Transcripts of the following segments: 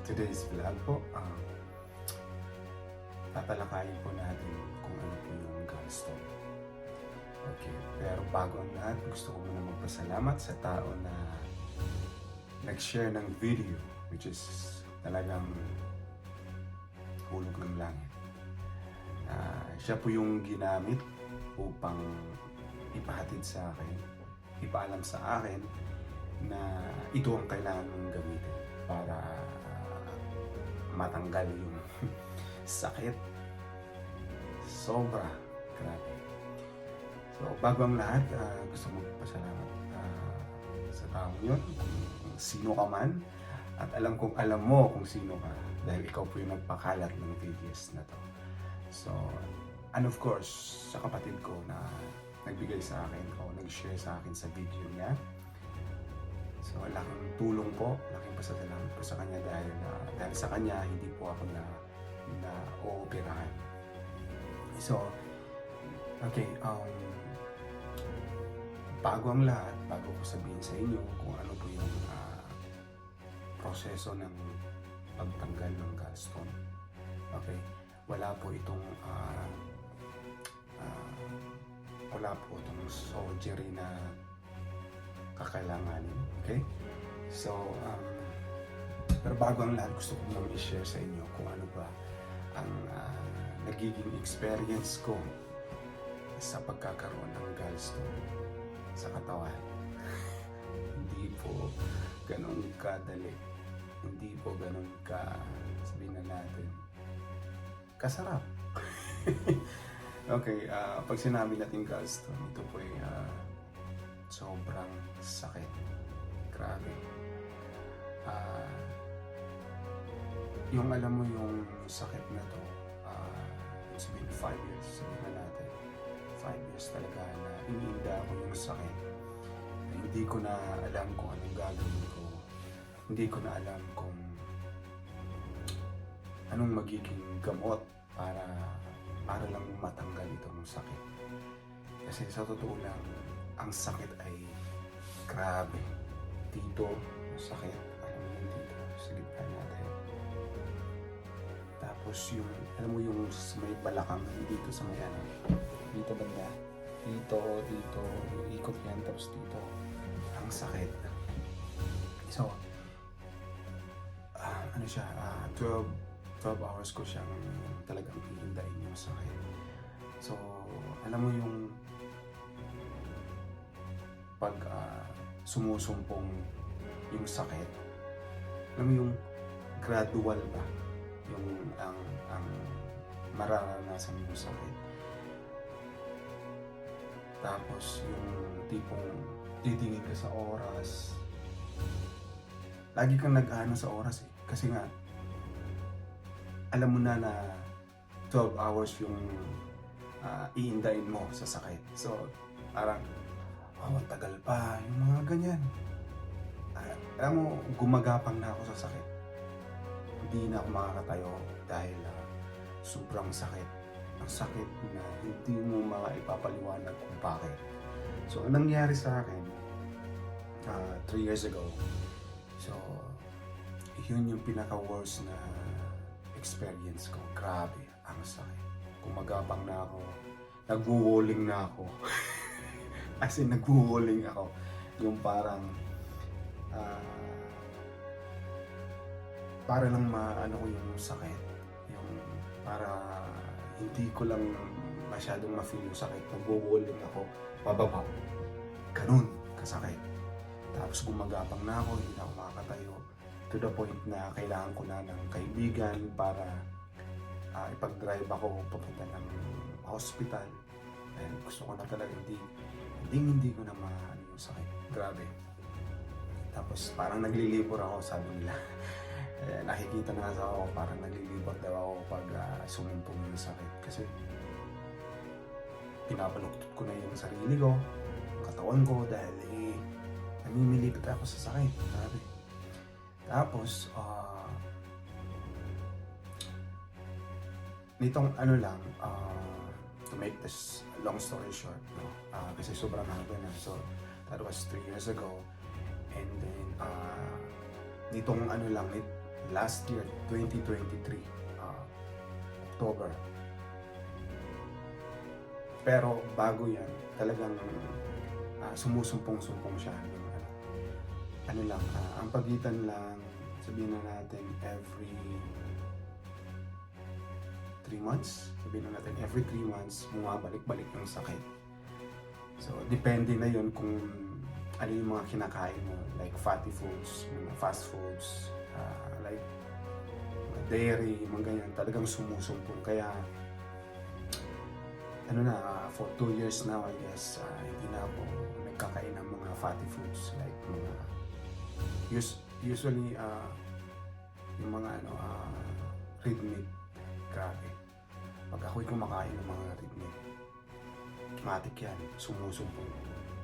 today's vlog po, tatalakayin po natin kung ano po yung gallstone. Okay, pero bago ang lahat, gusto ko muna magpasalamat sa tao na nag-share ng video, which is talagang hulog ng langit. Siya po yung ginamit upang ipahatid sa akin, ipaalam sa akin na ito ang kailangan mong gamitin para matanggal yung sakit. Sobra. Grabe. So, bago ang lahat, gusto mo magpasalamat sa taong yun, kung sino ka man. At alam kong alam mo kung sino ka dahil ikaw po yung nagpakalat ng videos na to. So, and of course, sa kapatid ko na nagbigay sa akin o nag-share sa akin sa video niya. So, laking tulong po, laking pasasalamat po sa kanya dahil sa kanya hindi po ako na-ooperahan. So, okay, bago ang lahat, bago ko sabihin sa inyo kung ano po yung proseso ng pagtanggal ng gallstone. Okay, wala po itong surgery na kakailanganin. Okay? So, pero bago ang lahat, gusto ko muna i-share sa inyo kung ano ba ang nagiging experience ko sa pagkakaroon ng gallstone sa katawan. Hindi po ganun kadali. Hindi po ganun sabihin na natin, kasarap. Okay, pag sinabi natin gallstone, ito po ay sobrang sakit. Grabe. Yung alam mo yung sakit na to, it's been 5 years, sabihin na natin. 5 years talaga na iniinda ko yung sakit. Hindi ko na alam kung anong gagawin ko. Hindi ko na alam kung anong magiging gamot para lang matanggal itong sakit. Kasi sa totoo lang, ang sakit ay grabe. Dito, sakit. Alam mo yun dito, sa gitna natin. Tapos yung, alam mo yung may balakang dito sa may ano. Dito banda. Dito, ikot yan, tapos dito. Ang sakit. So, ano siya, 12 hours ko siyang talagang iindain yung sakit. So, alam mo yung pag sumusumpong yung sakit, alam mo yung gradual ba yung ang mararanasan yung sakit. Tapos yung tipong titingin ka sa oras, lagi kang nag-ano sa oras eh. Kasi nga, alam mo na 12 hours yung iindayin mo sa sakit. So, parang, tagal pa, yung mga ganyan. Alam mo, gumagapang na ako sa sakit. Hindi na ako makakatayo dahil sobrang sakit. Ang sakit na hindi mo maipapaliwanag kung bakit. So, anong nangyari sa akin 3 years ago, so, yun yung pinaka-worst na experience ko. Grabe, ang sakit. Gumagapang na ako, nagwo-walling na ako. As in, nagwo-walling ako. Yung parang, para lang maano ko yung sakit. Yung para hindi ko lang masyadong ma-feel yung sakit. Nagwo-walling ako, pababa. Ganun, kasakit. Tapos gumagapang na ako, hindi na ako makakatayo. To the point na kailangan ko na ng kaibigan para ipag-drive ako papunta ng hospital. And gusto ko na talaga hindi ko na maano yung sakit. Grabe. Tapos parang naglilibor ako, sabi nila. Nakikita na sa ako, parang naglilibor daw ako pag sumumpong yung sakit. Kasi pinapaluktot ko na yung sarili ko, yung katawan ko, dahil namimilipit ako sa sakit. Grabe. Tapos, nitong ano lang, to make this long story short, no? Kasi sobrang haba na. So, that was 3 years ago. And then, nitong ano lang, last year, 2023, October. Pero bago yan, talagang sumusumpong-sumpong siya. Ano lang, ang pagitan lang, sabihin na natin every 3 months, sabihin na natin every 3 months, bumabalik-balik yung sakit. So, depende na yun kung ano yung mga kinakain mo, like fatty foods, mga fast foods, like dairy, mga ganyan, talagang sumusumpong. Kaya, for 2 years now, I guess, hindi na ako nagkakain ng mga fatty foods, like mga, usually, yung mga red meat, grabe. Pag ako'y kumakain ng mga red meat, matik yan, sumusumpong.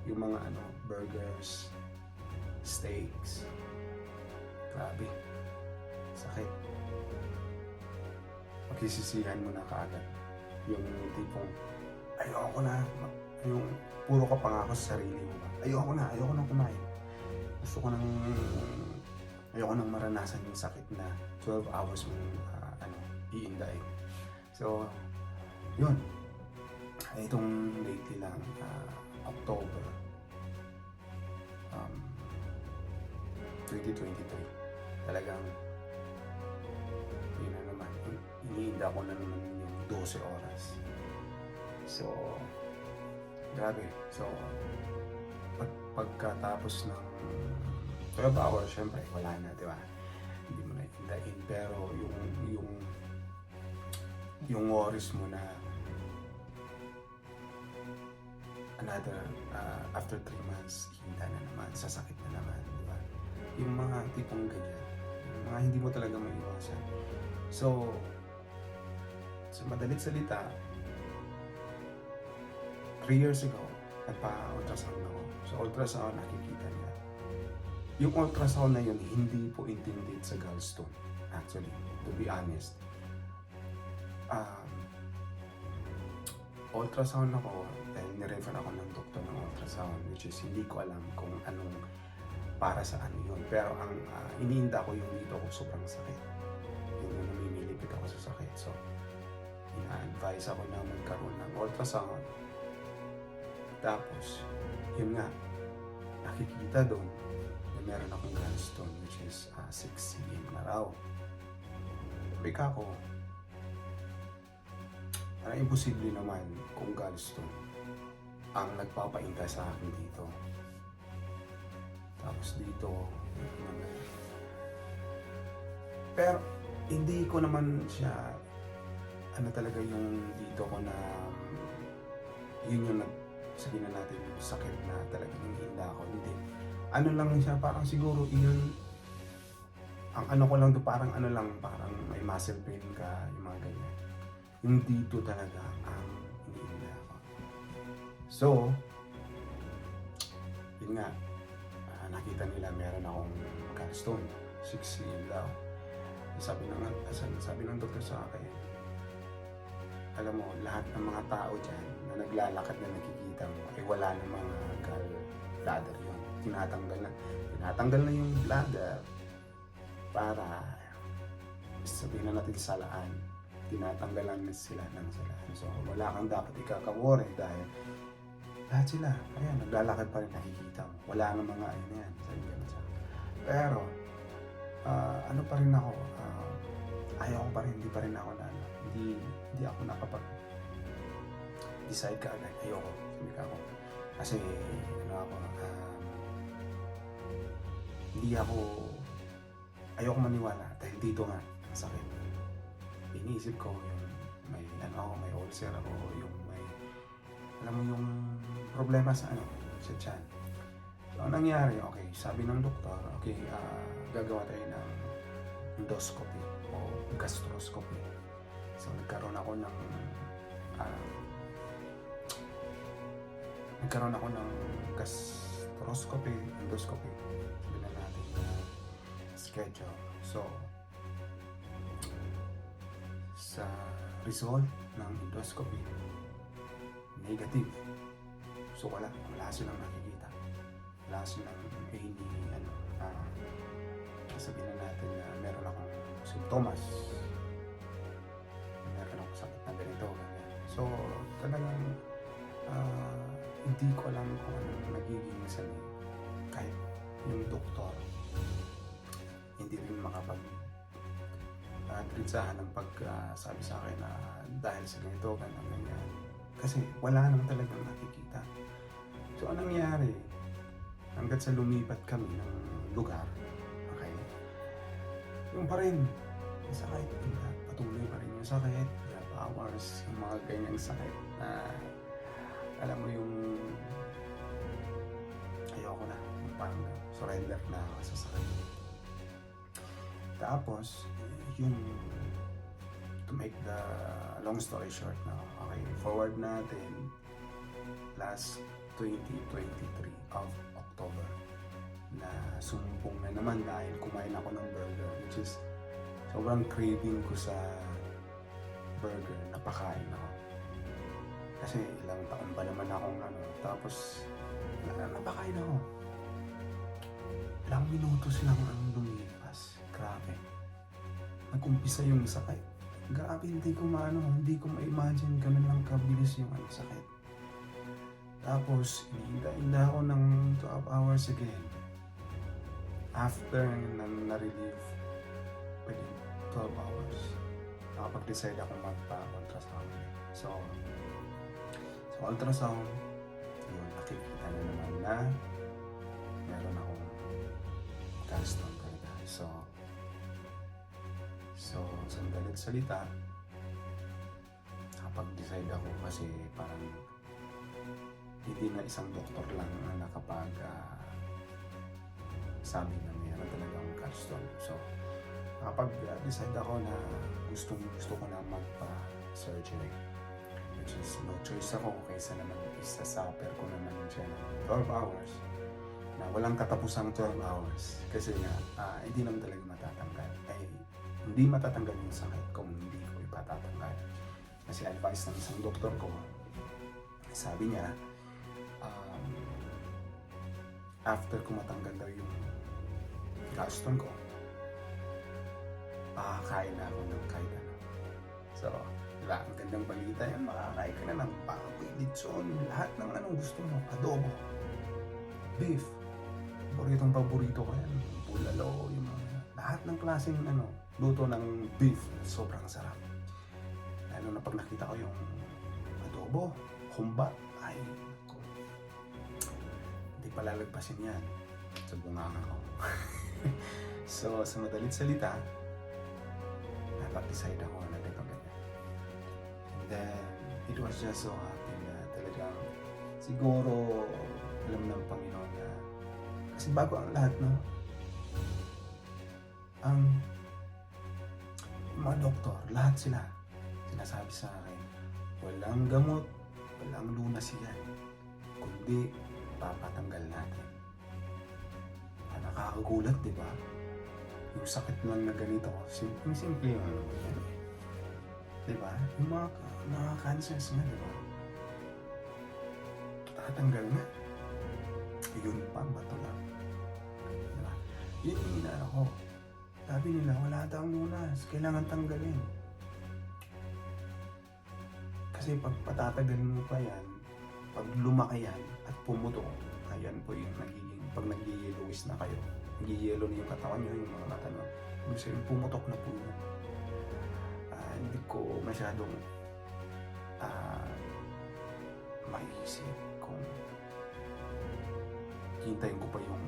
Yung mga burgers, steaks, grabe, sakit. Pagkisisihan mo na kaagad. Yung tipong, ayoko na, yung puro ka pangako sa sarili mo. Ayoko na kumain. Ayoko nang maranasan yung sakit na 12 hours mong iindaig. So, yun. Itong lately lang, October 2023, talagang yun na naman, iniinda ko na naman yung 12 oras. So, grabe. So, pagkatapos ng 12 hours, syempre, wala na, di ba? Hindi mo na indain. Pero yung worries mo na after 3 months, hinda na naman, sasakit na naman, di ba? Yung mga tipong ganyan, yung mga hindi mo talaga maiwasan. So, sa madalit salita, 3 years ago, nagpa-ultrasound ako. Sa ultrasound, nakikita niya. Yung ultrasound na yun, hindi po intended sa gallstone. Actually, to be honest. Ultrasound ako, dahil nirefer ako ng doktor ng ultrasound, which is hindi ko alam kung anong para sa ano yun. Pero ang iniinda ko yung dito ko sobrang sakit. Yung namimilipit ako sa sakit. So, ina-advise ako na magkaroon ng ultrasound. Tapos, yun nga, nakikita doon na meron akong gallstone, which is 6 cm na raw. Sabi ka ko, parang imposible naman kung gallstone ang nagpapainta sa akin dito. Tapos dito, pero hindi ko naman siya, talaga yung dito ko na, yun yung sabihin na natin yung sakit na talagang hinda ako. Hindi. Ano lang siya, parang siguro yun, ang ko lang doon, parang parang may muscle pain ka, yung mga ganyan. Yung dito talaga ang iniinda ako. So, yun nga, nakita nila meron akong gallstone, 6 cm daw. Sabi ng doktor sa akin, alam mo, lahat ng mga tao dyan na naglalakad na nakikita mo, ay wala ng mga gallbladder yun. Tinatanggal na yung bladder para sabihin na natin salaan. Tinatanggalan na sila ng salaan. So, wala kang dapat ikakawore dahil lahat sila, ayan, naglalakad pa rin, nakikita mo. Wala ng mga yan. Sabi ganun sa akin. Pero, pa rin ako, ayaw ko pa rin, hindi pa rin ako na, hindi ako nakapag-decide ka agad, ayoko, sabi ka ako. Kasi, ayoko maniwala dahil dito nga, ang sakit. Iniisip ko yung may ulcer ako, yung may, alam mo yung problema sa tiyan. So, ang nangyari, okay, sabi ng doktor, okay, gagawa tayo ng endoscopy o gastroscopy. So, nagkaroon ako ng gastroscopy, endoscopy, sabi na natin na schedule. So, sa result ng endoscopy, negative. So, wala silang nakikita. Wala silang any sabihin na natin na meron akong simptomas, meron akong sakit na ganito, ganyan. So, talagang hindi ko alam kung anong nagiging sabi. Kahit yung doktor, hindi rin makapag-gritsahan ng pagsabi sa akin na dahil sa ganito, ganyan, ganyan. Kasi wala naman talagang nakikita. So, anong nangyari? Hanggat sa lumipat kami ng lugar, okay, yung pa rin, yung sakit, patuloy pa rin yung sakit, grab hours, yung mga ganyang sakit na, alam mo yung, ayoko na, yung parang surrender na ako sa sakit. Tapos, yung, to make the long story short na, okay, forward natin, last 2023 of October, na sumumpong na naman dahil kumain ako ng burger, which is sobrang craving ko sa burger, napakain ako. Kasi ilang taon pa naman akong tapos napakain ako. Ilang minutos lang ang lumipas. Grabe. Nag-umpisa yung sakit. Grabe, hindi ko ma-imagine ganun lang kabilis yung sakit. Tapos, hinihintay ako ng 12 hours again. After na-relieve within 12 hours, nakapag-decide ako magpa-ultrasound. So, sa ultrasound, yun, nakikita na naman na meron akong gallstone talaga. So, sandalit salita, nakapag-decide ako kasi parang hindi na isang doktor lang ang nakapag sabi na mayroon talagang gallstone. So, nakapag-decide ako na gusto ko na magpa-surgery. Which is no choice ako kaysa naman isa-suffer ko naman siya ng 12 hours na walang katapusang 12 hours. Kasi nga, hindi naman talaga matatanggal. Hindi matatanggal yung sakit kung hindi ko ipatatanggal. Kasi advice ng isang doktor ko, sabi niya, after ko matanggal daw yung gallstone ko, makakain na ako ng kahit ano. So, diba, ang gandang balita yan, makakain ka na ng baboy, lechon, lahat ng anong gusto mo, adobo, beef, paborito ko yan, bulalo, yung mga, lahat ng klaseng luto ng beef, sobrang sarap. Lalo na pag nakita ko yung adobo, humba, ay, hindi palalagpasin yan sa bunganga ko. So, sa madalit salita, napag-decide ako na ganito ganyan. And then, it was just so happy na talagang siguro alam ng Panginoon na kasi bago ang lahat, no? Ang mga doktor, lahat sila sinasabi sa akin, walang gamot, walang lunas yan, kundi papatanggal natin. Nakakagulat, di ba? Yung sakit lang na ganito, simple yung yan. Di ba? Yung mga cancers nga, di ba? Tatanggal na. Yun pa, bato lang. Di ba? Yun yung inaano ko. Sabi nila, wala daw lunas, kailangan tanggalin. Kasi pag patatagalin mo pa yan, pag lumaki yan at pumutok, ayan po yung nagiging, pag nag-yellowis na kayo, nag-yellow na yung katawan nyo, yung mga mata nyo, ibig sabihin pumutok na po yun. Hindi ko masyadong maiisip kung hintayin ko pa yung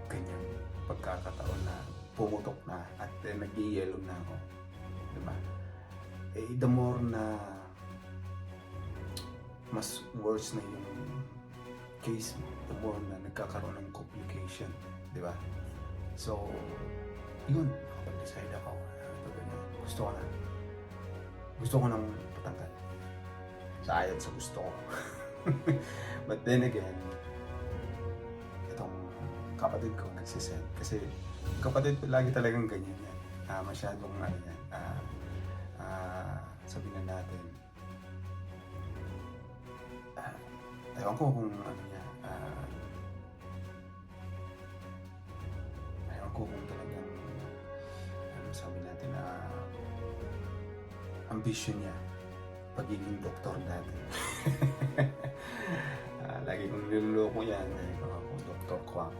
ganyan pagkakataon na pumutok na at nag-yellow na ako, diba? The more na mas worse na yung case mo, the more na nagkakaroon ng complication, di ba? So, yun, nakapag-decide ako. Gusto ko nang patanggal. Sayad sa gusto ko. But then again, itong kapatid ko nagsisend. Kasi kapatid ko lagi talagang ganyan yan. Masyadong yan. Sabihin na natin, ewan ko kung niya, ewan ko kung talagang ambition niya, pagiging doktor dati. Lagi kong niloloko yan, ako, Dr. Kwak.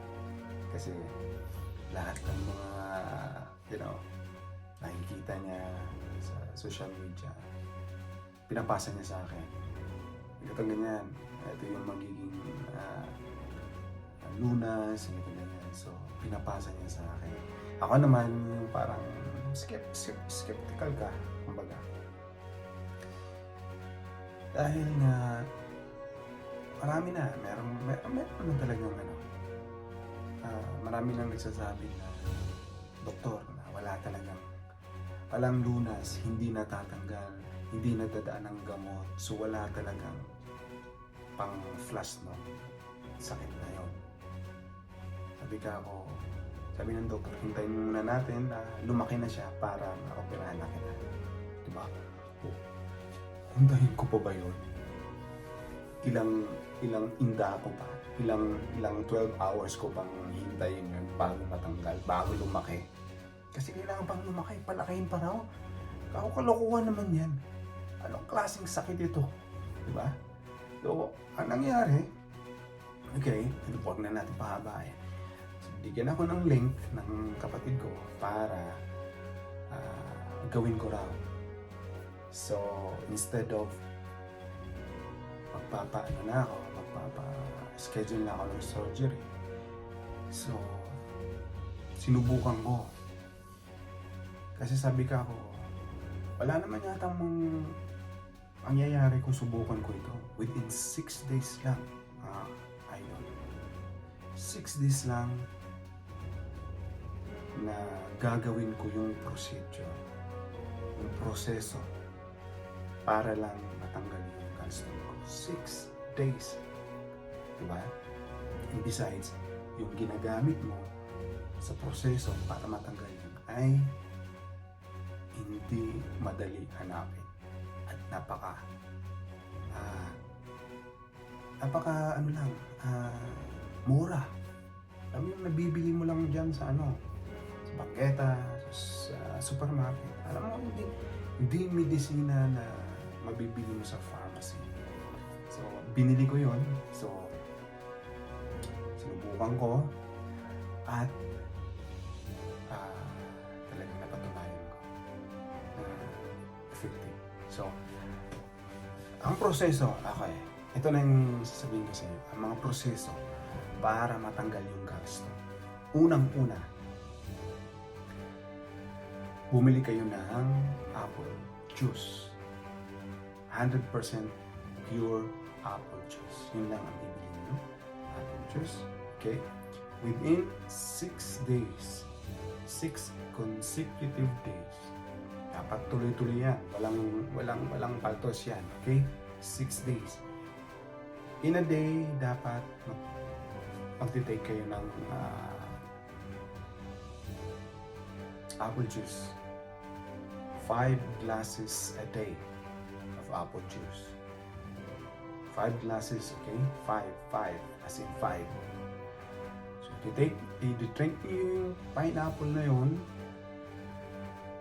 Kasi lahat ng mga, nakikita niya sa social media, pinapasa niya sa akin. Ito ganyan, ito yung magiging lunas, ito ganyan. So, pinapasa niya sa akin. Ako naman, yung parang skeptical ka, kumbaga. Dahil nga, marami na, meron na talagang marami nang nagsasabi na doktor na walang lunas, hindi natatanggal, hindi nadadaan ng gamot, so wala talagang pang flash no sakit na yun. Sabi ng doktor, hintayin muna natin na lumaki na siya para makoperahan na kita. Diba? Hintayin ko pa ba yun? Ilang inda ko pa, ilang 12 hours ko pang hintayin yun bago matanggal, bago lumaki. Kasi kailangan pang lumaki, palakihin pa raw. Kalokohan naman yan. Anong klaseng sakit ito? Diba? So, ang nangyari, okay, huwag na natin pahabain. So, bigyan ako ng link ng kapatid ko para gawin ko raw. So, instead of magpapa-schedule na ako ng surgery. So, sinubukan ko. Kasi sabi ka ako, wala naman yata mong mangyayari kung subukan ko ito. Within 6 days lang, idol. 6 days lang na gagawin ko yung procedure, yung proseso para lang matanggal yung gallstone ko. 6 days. Diba? And besides, yung ginagamit mo sa proseso para matanggal yun ay hindi madali hanapin at napaka mura. Alam mo yung nabibili mo lang dyan sa sa bangketa, sa supermarket. Alam mo, hindi medisina na mabibili mo sa pharmacy. So, binili ko yun. So, sinubukan ko at talagang napatunayan ko na effective. So, ang proseso, okay, ito na yung sasabihin ko sa inyo, ang mga proseso para matanggal yung gallstone. Unang-una, bumili kayo ng apple juice. 100% pure apple juice. Yun lang ang bibili nyo. Apple juice. Okay? Within 6 days, 6 consecutive days, dapat tuloy-tuloy yan. Walang paltos yan. Okay? 6 days. In a day, dapat magtitake kayo ng apple juice. 5 glasses a day of apple juice. 5 glasses, okay? 5, as in 5. So, i-drink yung pineapple na yun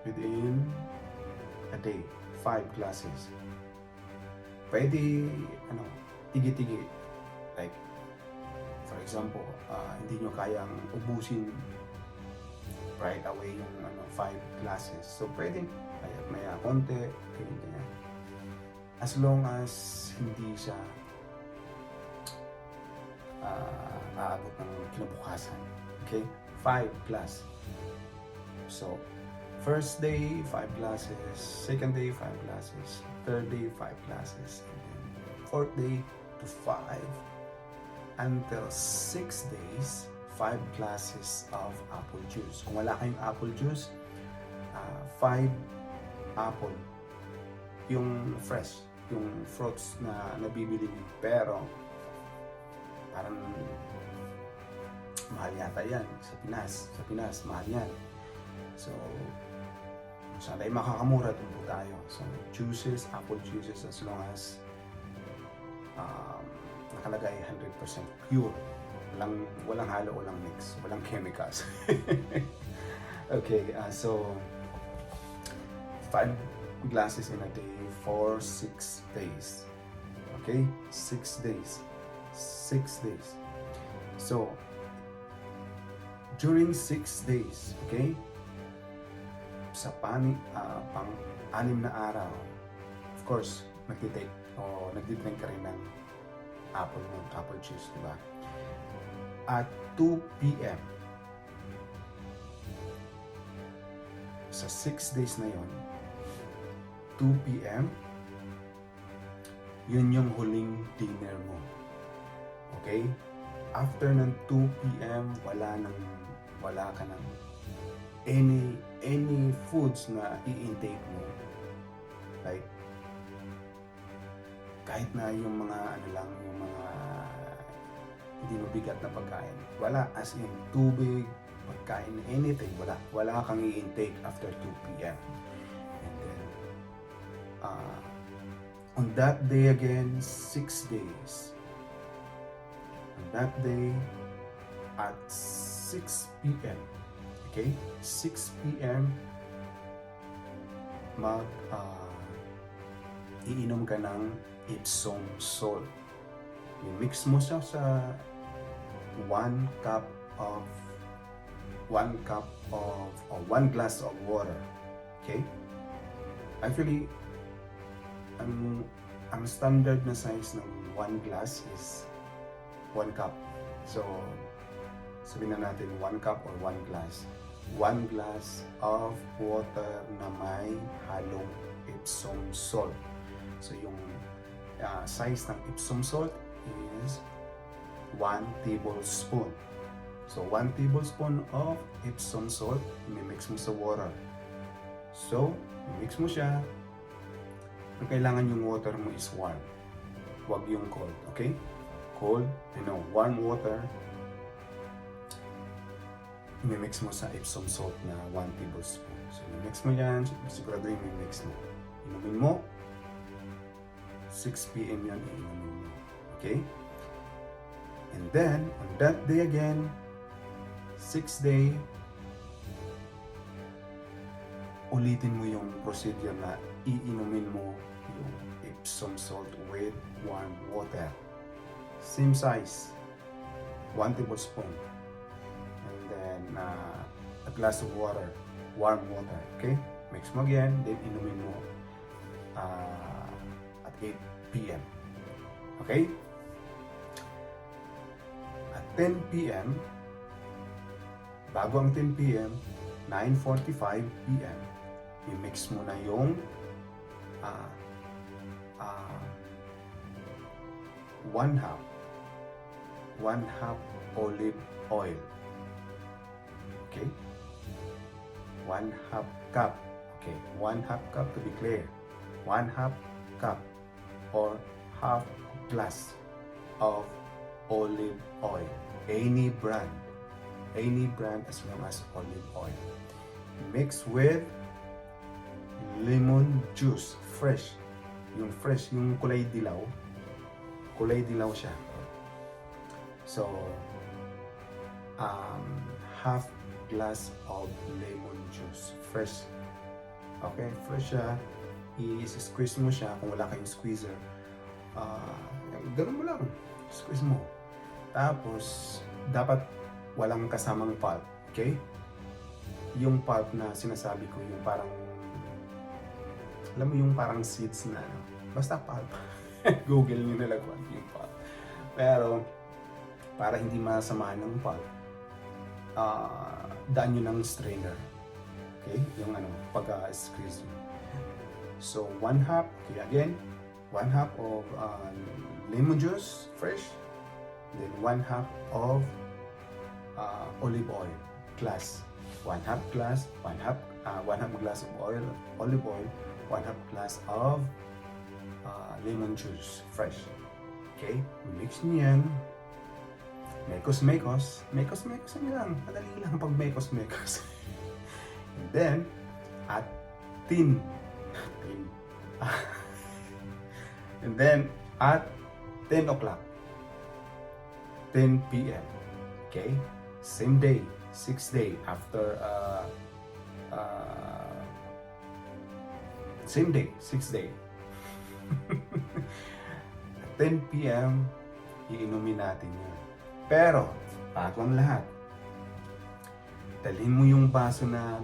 within a day. 5 glasses. Pwede, tigi-tigi. Like, for example, hindi nyo kayang ubusin right away yung 5 glasses. So, pwede maya konti, ganyan. As long as hindi siya aabot ng kinabukasan. Okay? 5 plus. So, first day, 5 glasses. Second day, 5 glasses. Third day, 5 glasses. And then fourth day to 5. Until 6 days, 5 glasses of apple juice. Kung wala kayong apple juice, 5 apple. Yung fresh, yung fruits na nabibili niyo. Pero, parang mahal yata yan sa Pinas. Sa Pinas, mahal yan. So, sana ay makakamura doon po tayo. So, juices, apple juices, as long as nakalagay 100% pure. Walang halo, walang mix, walang chemicals. Okay, so 5 glasses in a day for 6 days. Okay? 6 days. 6 days. So, during 6 days, okay? Sa pang-anim na araw, of course, nagtitake o nagdidrink ka rin ng apple juice, di ba? At 2 p.m. Sa 6 days na yon, 2 p.m. yun yung huling dinner mo. Okay? After ng 2 p.m. wala ka ng any foods na i-intake mo. Like kahit na yung mga yung mga hindi mabigat na pagkain. Wala, as in tubig, pagkain, anything, wala kang i-intake after 2 p.m. And then on that day again, 6 days. On that day at 6 p.m. Okay? 6 p.m. iinom ka ng Epsom salt. I-mix mo siya sa 1 glass of water. Okay? Actually, ang standard na size ng 1 glass is 1 cup. So, sabihin na natin 1 cup or 1 glass. 1 glass of water na may halong Epsom salt. So, yung size ng Epsom salt is 1 tablespoon. So, 1 tablespoon of Epsom salt, i-mix mo sa water. So, i-mix mo siya. Ang kailangan yung water mo is warm. Huwag yung cold, okay? Cold, warm water. I-mix mo sa Epsom salt na 1 tablespoon. So, i-mix mo yan. Sigurado yung i-mix mo. Inumin mo. 6 p.m. yan, inumin mo. Okay? And then, on that day again, 6th day, ulitin mo yung procedure na iinumin mo yung Epsom salt with warm water. Same size, 1 tablespoon. And then, a glass of water, warm water. Okay? Mix mo again, then inumin mo at 8 p.m. Okay? At 10 p.m., bago ang 10 p.m., 9:45 p.m., i-mix mo na yung 1/2 olive oil. Okay? 1/2 cup. Okay, 1/2 cup to be clear. 1/2 cup or half glass of olive oil. Any brand as long as olive oil. Mix with lemon juice, fresh. Yung fresh, yung kulay dilaw. Kulay dilaw siya. So, half glass of lemon juice, fresh. Okay, fresh siya. I-squeeze mo siya kung wala kayong squeezer. Ganun mo lang. Squeeze mo. Tapos, dapat walang kasamang pulp. Okay? Yung pulp na sinasabi ko, yung parang, alam mo yung parang seeds na, basta pulp. Google nyo na lang yung pulp. Pero, para hindi masamahan ng pulp, daan nyo ng strainer. Okay? Yung pag-squeeze nyo. So, 1/2, okay, again, 1/2 of lemon juice, fresh. Then 1/2 of olive oil, glass. 1/2 glass, 1/2 glass of olive oil, 1/2 glass of lemon juice, fresh. Okay, mix niyo yan. Mekos nyo lang. Madali lang pag mekos. And then, at and then, at 10 o'clock, 10 p.m. Okay? Same day, 6th day, after same day, 6th day. At 10 p.m., iinumin natin yun. Pero, bago ang lahat, dalhin mo yung baso na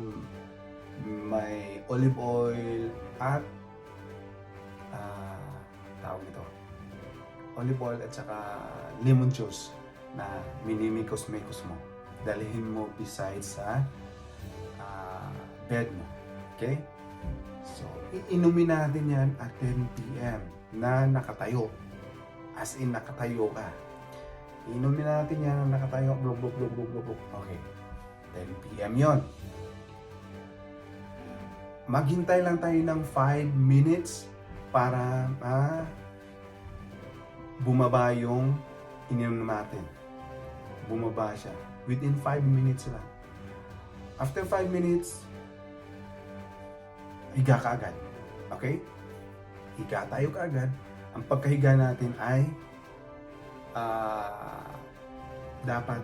may olive oil at tawag ito, olive oil at saka lemon juice na minimikos-mikos mo. Dalhin mo beside sa bed mo. Okay? So, iinumin natin yan at 10 p.m. na nakatayo. As in, nakatayo ka. Iinumin natin yan na nakatayo. Blub, blub, blub, blub, blub. Okay. 10 p.m. yon. Maghintay lang tayo ng 5 minutes para bumaba yung ininom natin. Bumaba siya. Within 5 minutes lang. After 5 minutes, higa ka agad. Okay? Higa tayo kaagad. Ang pagkahiga natin ay dapat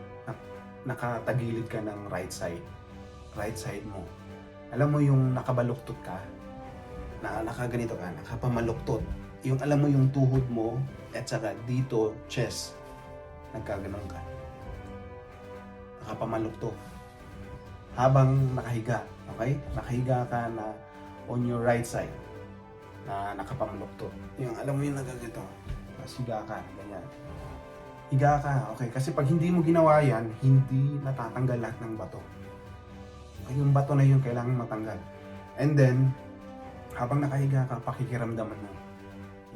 nakatagilid ka ng right side. Right side mo. Alam mo yung nakabaluktot ka, nakaganito ka, nakapamaluktot. Yung alam mo yung tuhod mo, at saka dito, chest, nagkaganon ka. Nakapamaluktot. Habang nakahiga, okay? Nakahiga ka na on your right side, na nakapamaluktot. Yung alam mo yung nagaganito, tapos higa ka, ganyan. Higa ka, okay? Kasi pag hindi mo ginawa yan, hindi natatanggal lahat ng bato. Yung bato na yun kailangan matanggal. And then, habang nakahiga ka, pakikiramdaman mo.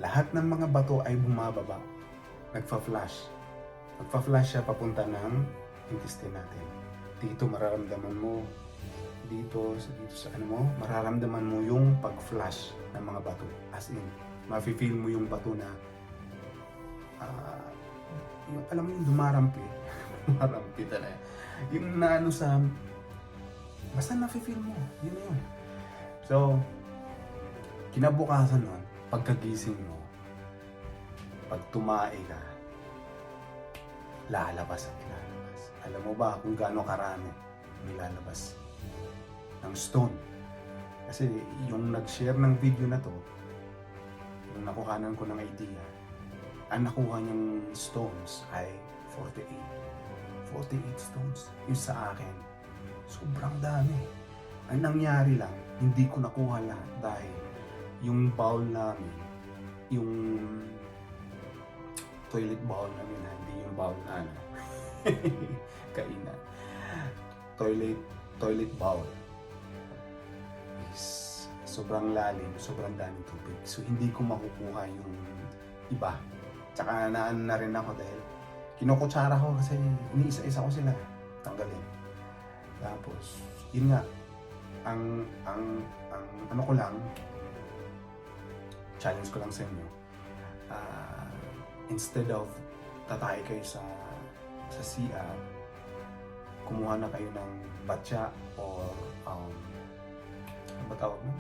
Lahat ng mga bato ay bumababa. Nagfa-flash. Nagfa-flash siya papunta ng intestine natin. Dito mararamdaman mo. Dito sa ano mo, mararamdaman mo yung pag-flash ng mga bato. As in, mafe-feel mo yung bato na yung alam mo yung dumarampi. Dumarampi talaga. Yung naano sa basta nafe-feel mo, yun na yun. So, kinabukasan nun, pagkagising mo, pag tumae ka, lalabas at lalabas. Alam mo ba kung gaano karami nilalabas ng stone? Kasi yung nag-share ng video na to, yung nakuhanan ko ng idea, ang nakuha niyang stones ay 48. 48 stones. Yung sa akin, sobrang dami. Ang nangyari lang, hindi ko nakuha lahat dahil yung bowl namin, yung toilet bowl namin, hindi yung bowl na ano, kainan. Toilet bowl is sobrang lalim, sobrang daming tubig. So hindi ko makukuha yung iba. Tsaka naano na rin ako dahil kinukutsara ko kasi iniisa-isa ko sila tanggalin. Tapos, yun nga, ang ano ko lang, challenge ko lang sa inyo, instead of tatay kayo sa CR, kumuha na kayo ng batya or ano ba tawag mo?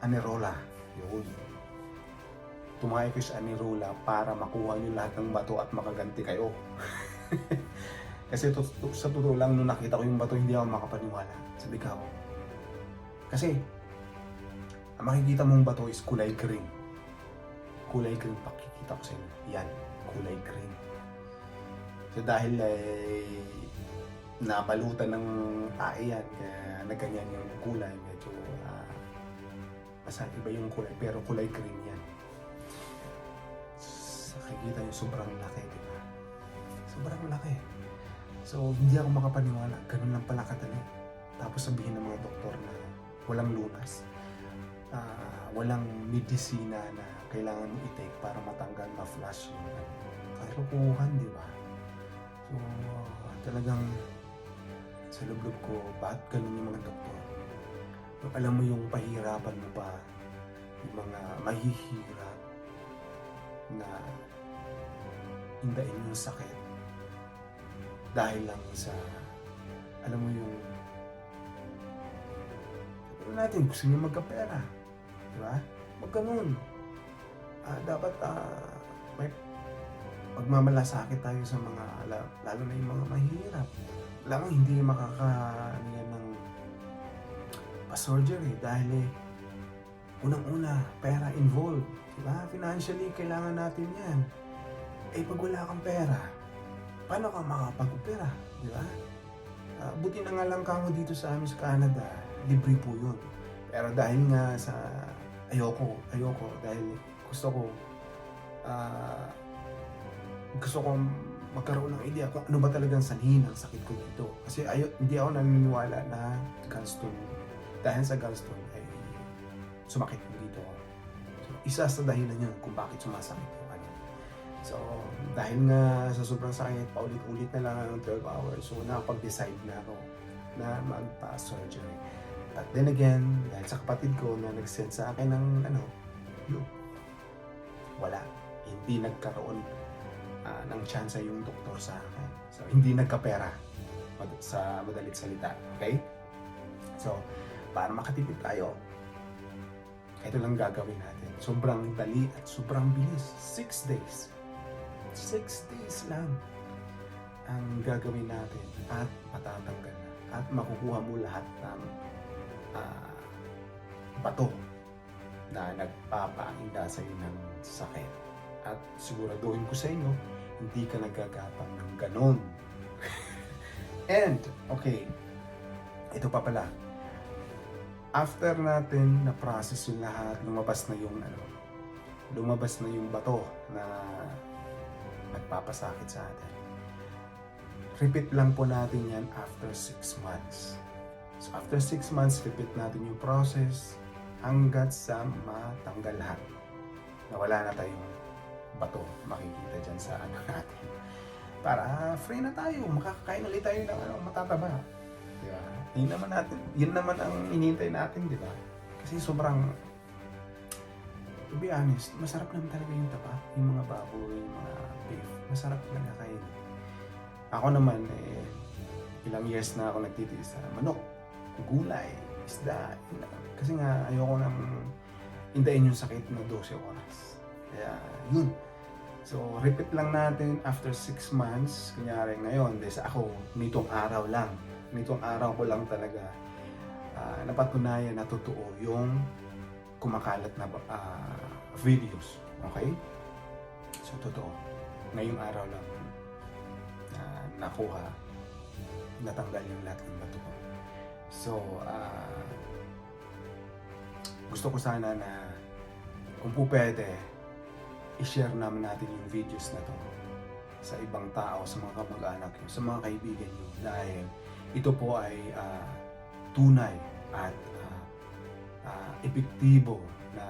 Anirola. Yun. Tumakay kayo sa anirola para makuha nyo lahat ng bato at makaganti kayo. Kasi sa totoo lang, nung nakita ko yung bato, hindi ako makapaniwala. Sabi ka ako. Kasi, ang makikita mong bato is kulay green. Kulay green, pakikita ko sa inyo. Yan, kulay green. So dahil nabalutan ng tae yan, kaya nagganyan yung kulay. Medyo, basta iba yung kulay, pero kulay green yan. Nakikita yung sobrang laki, di ba? Sobrang laki. So, hindi ako makapaniwala. Ganun lang pala kadali. Tapos sabihin ng mga doktor na walang lunas. Walang medisina na kailangan mo i-take para matanggal, ma-flash yung kalukuhan, di ba? So, talagang sa loob-loob ko, bakit ganun yung mga doktor? Alam mo yung pahirapan mo pa, yung mga mahihirap na hindain yung sakit dahil lang sa, alam mo yung, sabihin natin, gusto nyo magkapera, di ba? Huwag ganun. Dapat may pagmamalasakit tayo sa mga, lalo na yung mga mahirap. Lang hindi makakaniyan ng magpa-surgery dahil unang-una, pera involved. Diba? Financially, kailangan natin yan. Pag wala kang pera, paano ka makapag-opera? Diba? Buti na nga lang kamo dito sa amin sa Canada, libre po yun. Pero dahil nga sa ayoko, dahil gusto ko magkaroon ng idea kung ano ba talagang sanhin ng sakit ko dito. Kasi hindi ako naniniwala na gallstone, dahil sa gallstone ay sumakit ko dito. So, isa sa dahilan yun kung bakit sumasakit yung ano. So, dahil nga sa sobrang sakit, paulit-ulit na lang ng 12 hours, so nakapag-decide na ako na magpa-surgery. But then again, dahil sa kapatid ko na nag-send sa akin ng wala. Hindi nagkaroon ng chance yung doktor sa akin. So, hindi nagkapera sa madalit salita. Okay? So, para makatipid tayo, ito lang gagawin natin. Sobrang dali at sobrang bilis. 6 days. 6 days lang ang gagawin natin at matatanggal na. At makukuha mo lahat ng bato na nagpapainda sa iyo ng sakit. At siguraduhin ko sa inyo, hindi ka nagagapang ng ganon. And, okay, ito pa pala. After natin na-process yung lahat, lumabas na yung bato na nagpapasakit sa atin. Repeat lang po natin yan after 6 months. So after 6 months, repeat natin yung process hanggat sa matanggal lahat. Nawala na tayong bato makikita dyan sa ano natin. Para free na tayo, makakakain ulit tayo ng matataba. Diba? Yun naman ang hinihintay natin, diba? Kasi sobrang, to be honest, masarap naman talaga yung taba, yung mga baboy, yung mga beef. Masarap talaga kain. Ako naman, ilang years na ako nagtitiis sa manok, gulay, isda. Kasi nga, ayoko nang hintayin yung sakit na 12 oras. Kaya, yun. So, repeat lang natin after 6 months. Kunyari ngayon, ako, nitong araw ko lang talaga napatunayan na totoo yung kumakalat na videos. Okay? So, totoo. Ngayong araw lang nakuha, natanggal yung lahat ng bato ko. So, gusto ko sana na kung po pwede, i-share naman natin yung videos na to sa ibang tao, sa mga kamag-anak nyo, sa mga kaibigan nyo, dahil ito po ay tunay at epektibo na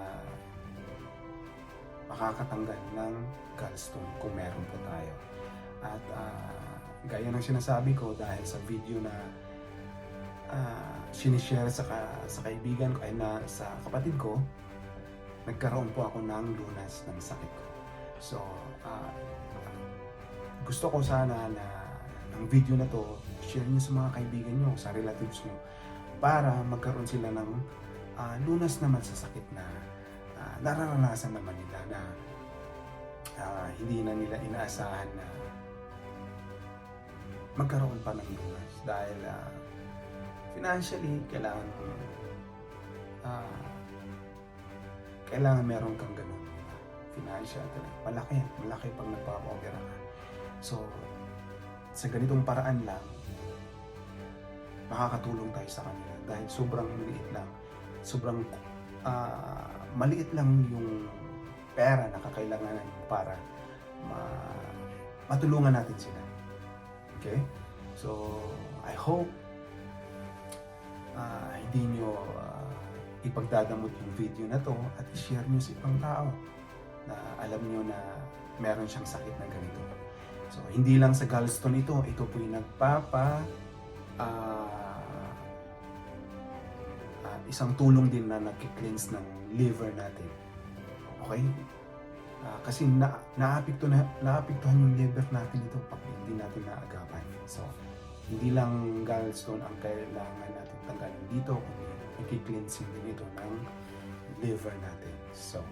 makakatanggal ng gallstone kung meron po tayo. At gaya ng sinasabi ko, dahil sa video na sinishare sa kaibigan ko ay sa kapatid ko, nagkaroon po ako ng lunas ng sakit ko. So, gusto ko sana na ng video na to, share nyo sa mga kaibigan nyo, sa relatives nyo, para magkaroon sila ng lunas naman sa sakit na nararanasan naman nila na hindi na nila inaasahan na magkaroon pa ng lunas. Dahil financially, kailangan meron kang ganun. Financial talaga. Malaki pag nagpapa-opera ka. So, sa ganitong paraan lang, makakatulong tayo sa kanila dahil sobrang maliit lang yung pera na kakailanganan para matulungan natin sila. Okay? So, I hope hindi nyo ipagdadamot yung video na to at i-share nyo sa ibang tao na alam nyo na meron siyang sakit na ganito. So, hindi lang sa gallstone ito po yung isang tulong din na nag-cleanse ng liver natin. Okay? Kasi naapektuhan yung liver natin ito pag hindi natin naagapan. So, hindi lang gallstone ang kailangan natin tanggalin dito, kundi nag-cleansing din ito ng liver natin. So,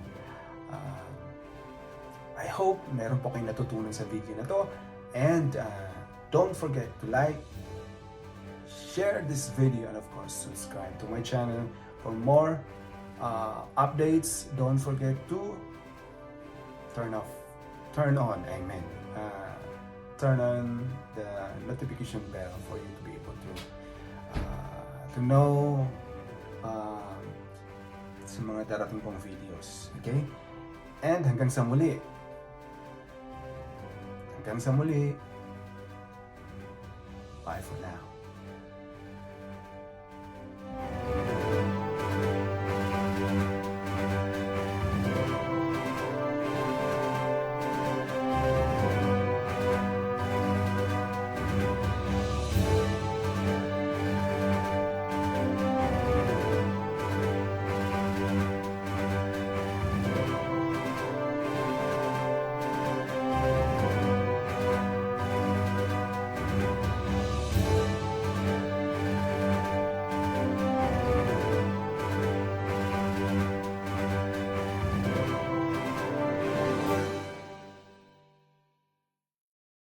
I hope meron po kayong natutunan sa video na to. And don't forget to like, share this video, and of course, subscribe to my channel for more updates. Don't forget to turn on the notification bell for you to be able to know sa mga darating pong videos. Okay? And hanggang sa muli. Bye for now.